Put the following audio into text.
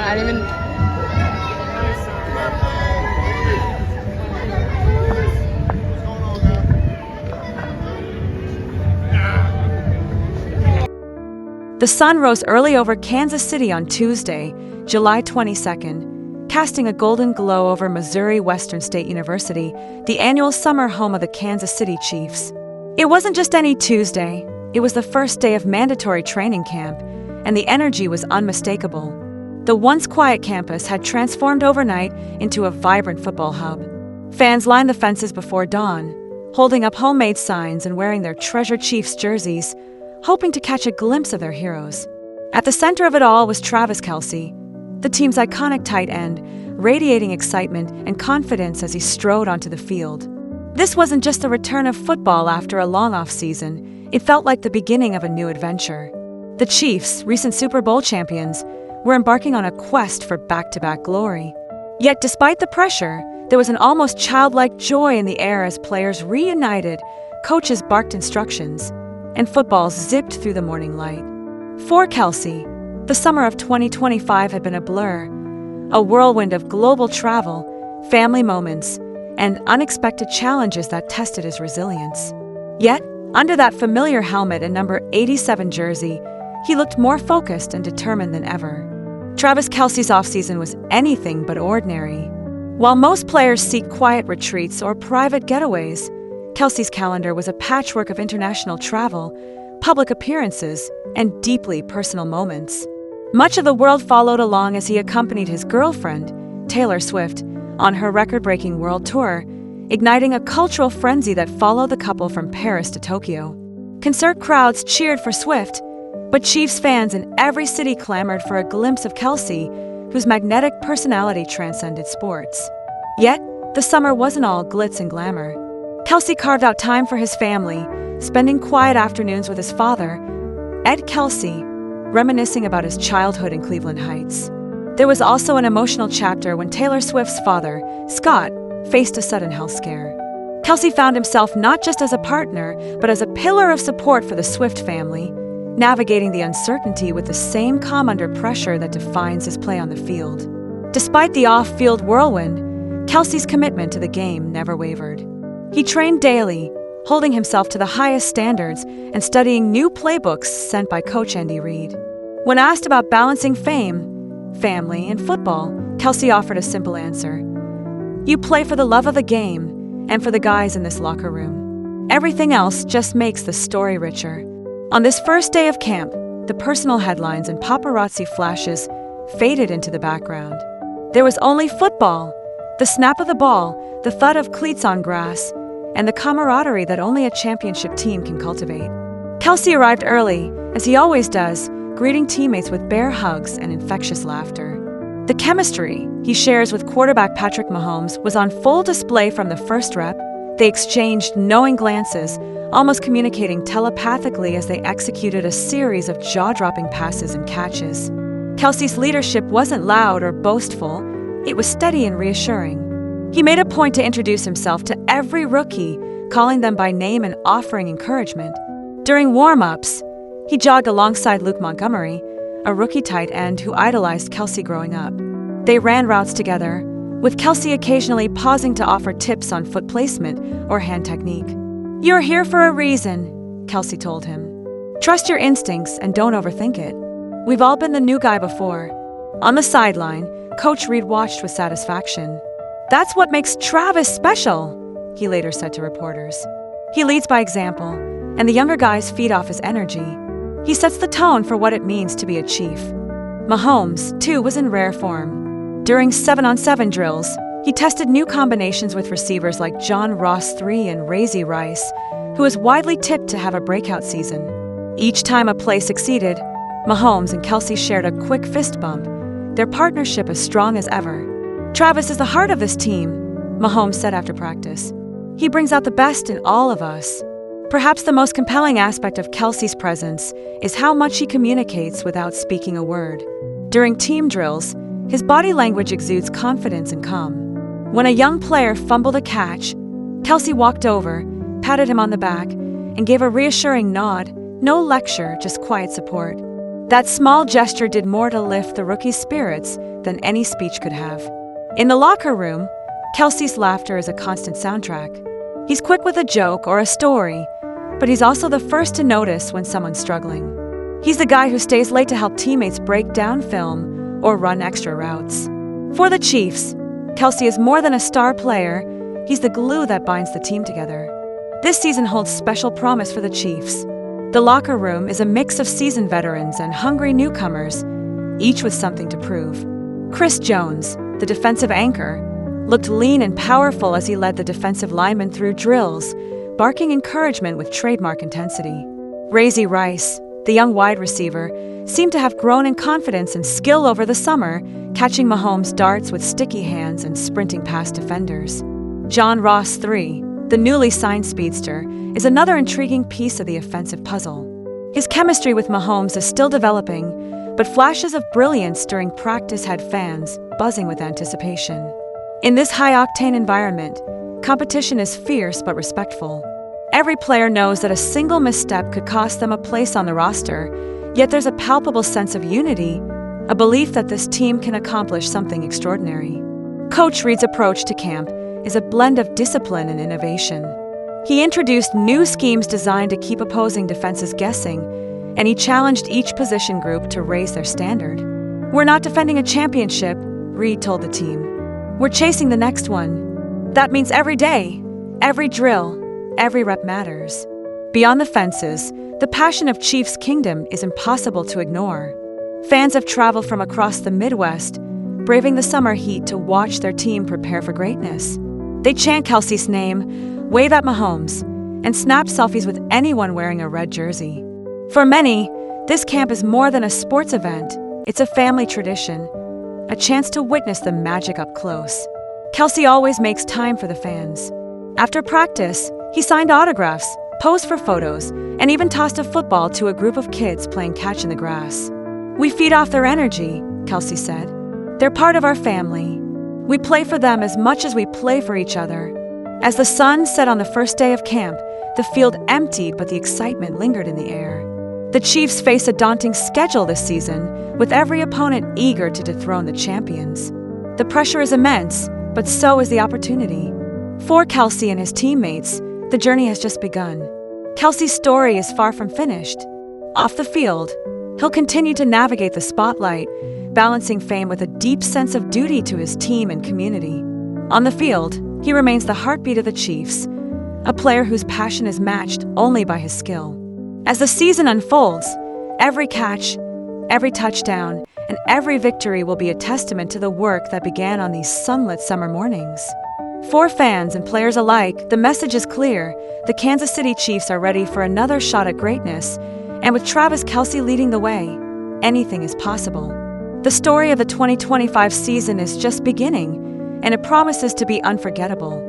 I didn't even. The sun rose early over Kansas City on Tuesday, July 22nd, casting a golden glow over Missouri Western State University, the annual summer home of the Kansas City Chiefs. It wasn't just any Tuesday, it was the first day of mandatory training camp, and the energy was unmistakable. The once quiet campus had transformed overnight into a vibrant football hub. Fans lined the fences before dawn, holding up homemade signs and wearing their treasured Chiefs jerseys, hoping to catch a glimpse of their heroes. At the center of it all was Travis Kelce, the team's iconic tight end, radiating excitement and confidence as he strode onto the field. This wasn't just the return of football after a long off-season, it felt like the beginning of a new adventure. The Chiefs, recent Super Bowl champions, were embarking on a quest for back-to-back glory. Yet despite the pressure, there was an almost childlike joy in the air as players reunited, coaches barked instructions, and footballs zipped through the morning light. For Kelce, the summer of 2025 had been a blur, a whirlwind of global travel, family moments, and unexpected challenges that tested his resilience. Yet, under that familiar helmet and number 87 jersey, he looked more focused and determined than ever. Travis Kelce's offseason was anything but ordinary. While most players seek quiet retreats or private getaways, Kelce's calendar was a patchwork of international travel, public appearances, and deeply personal moments. Much of the world followed along as he accompanied his girlfriend, Taylor Swift, on her record-breaking world tour, igniting a cultural frenzy that followed the couple from Paris to Tokyo. Concert crowds cheered for Swift, but Chiefs fans in every city clamored for a glimpse of Kelce, whose magnetic personality transcended sports. Yet, the summer wasn't all glitz and glamour. Kelce carved out time for his family, spending quiet afternoons with his father, Ed Kelce, reminiscing about his childhood in Cleveland Heights. There was also an emotional chapter when Taylor Swift's father, Scott, faced a sudden health scare. Kelce found himself not just as a partner, but as a pillar of support for the Swift family, navigating the uncertainty with the same calm under pressure that defines his play on the field. Despite the off-field whirlwind, Kelce's commitment to the game never wavered. He trained daily, holding himself to the highest standards and studying new playbooks sent by Coach Andy Reid. When asked about balancing fame, family, and football, Kelce offered a simple answer. You play for the love of the game and for the guys in this locker room. Everything else just makes the story richer. On this first day of camp, the personal headlines and paparazzi flashes faded into the background. There was only football, the snap of the ball, the thud of cleats on grass, and the camaraderie that only a championship team can cultivate. Kelce arrived early, as he always does, greeting teammates with bear hugs and infectious laughter. The chemistry he shares with quarterback Patrick Mahomes was on full display from the first rep. They exchanged knowing glances, almost communicating telepathically as they executed a series of jaw-dropping passes and catches. Kelce's leadership wasn't loud or boastful, it was steady and reassuring. He made a point to introduce himself to every rookie, calling them by name and offering encouragement. During warm-ups, he jogged alongside Luke Montgomery, a rookie tight end who idolized Kelce growing up. They ran routes together, with Kelce occasionally pausing to offer tips on foot placement or hand technique. You're here for a reason, Kelce told him. Trust your instincts and don't overthink it. We've all been the new guy before. On the sideline, Coach Reid watched with satisfaction. That's what makes Travis special, he later said to reporters. He leads by example, and the younger guys feed off his energy. He sets the tone for what it means to be a Chief. Mahomes, too, was in rare form. During 7-on-7 drills, he tested new combinations with receivers like John Ross III and Razy Rice, who is widely tipped to have a breakout season. Each time a play succeeded, Mahomes and Kelce shared a quick fist bump, their partnership as strong as ever. Travis is the heart of this team, Mahomes said after practice. He brings out the best in all of us. Perhaps the most compelling aspect of Kelce's presence is how much he communicates without speaking a word. During team drills, his body language exudes confidence and calm. When a young player fumbled a catch, Kelce walked over, patted him on the back, and gave a reassuring nod, no lecture, just quiet support. That small gesture did more to lift the rookie's spirits than any speech could have. In the locker room, Kelce's laughter is a constant soundtrack. He's quick with a joke or a story, but he's also the first to notice when someone's struggling. He's the guy who stays late to help teammates break down film or run extra routes. For the Chiefs, Kelce is more than a star player, he's the glue that binds the team together. This season holds special promise for the Chiefs. The locker room is a mix of seasoned veterans and hungry newcomers, each with something to prove. Chris Jones, the defensive anchor, looked lean and powerful as he led the defensive linemen through drills, barking encouragement with trademark intensity. Rashee Rice, the young wide receiver, seemed to have grown in confidence and skill over the summer, catching Mahomes' darts with sticky hands and sprinting past defenders. John Ross III, the newly signed speedster, is another intriguing piece of the offensive puzzle. His chemistry with Mahomes is still developing, but flashes of brilliance during practice had fans buzzing with anticipation. In this high-octane environment, competition is fierce but respectful. Every player knows that a single misstep could cost them a place on the roster, yet there's a palpable sense of unity, a belief that this team can accomplish something extraordinary. Coach Reid's approach to camp is a blend of discipline and innovation. He introduced new schemes designed to keep opposing defenses guessing, and he challenged each position group to raise their standard. "We're not defending a championship," Reid told the team. "We're chasing the next one. That means every day, every drill, every rep matters." Beyond the fences, the passion of Chiefs Kingdom is impossible to ignore. Fans have traveled from across the Midwest, braving the summer heat to watch their team prepare for greatness. They chant Kelce's name, wave at Mahomes, and snap selfies with anyone wearing a red jersey. For many, this camp is more than a sports event. It's a family tradition, a chance to witness the magic up close. Kelce always makes time for the fans. After practice, he signed autographs, posed for photos, and even tossed a football to a group of kids playing catch in the grass. "We feed off their energy," Kelce said. "They're part of our family. We play for them as much as we play for each other." As the sun set on the first day of camp, the field emptied, but the excitement lingered in the air. The Chiefs face a daunting schedule this season, with every opponent eager to dethrone the champions. The pressure is immense, but so is the opportunity. For Kelce and his teammates, the journey has just begun. Kelce's story is far from finished. Off the field, he'll continue to navigate the spotlight, balancing fame with a deep sense of duty to his team and community. On the field, he remains the heartbeat of the Chiefs, a player whose passion is matched only by his skill. As the season unfolds, every catch, every touchdown, and every victory will be a testament to the work that began on these sunlit summer mornings. For fans and players alike, the message is clear. The Kansas City Chiefs are ready for another shot at greatness, and with Travis Kelce leading the way, anything is possible. The story of the 2025 season is just beginning, and it promises to be unforgettable.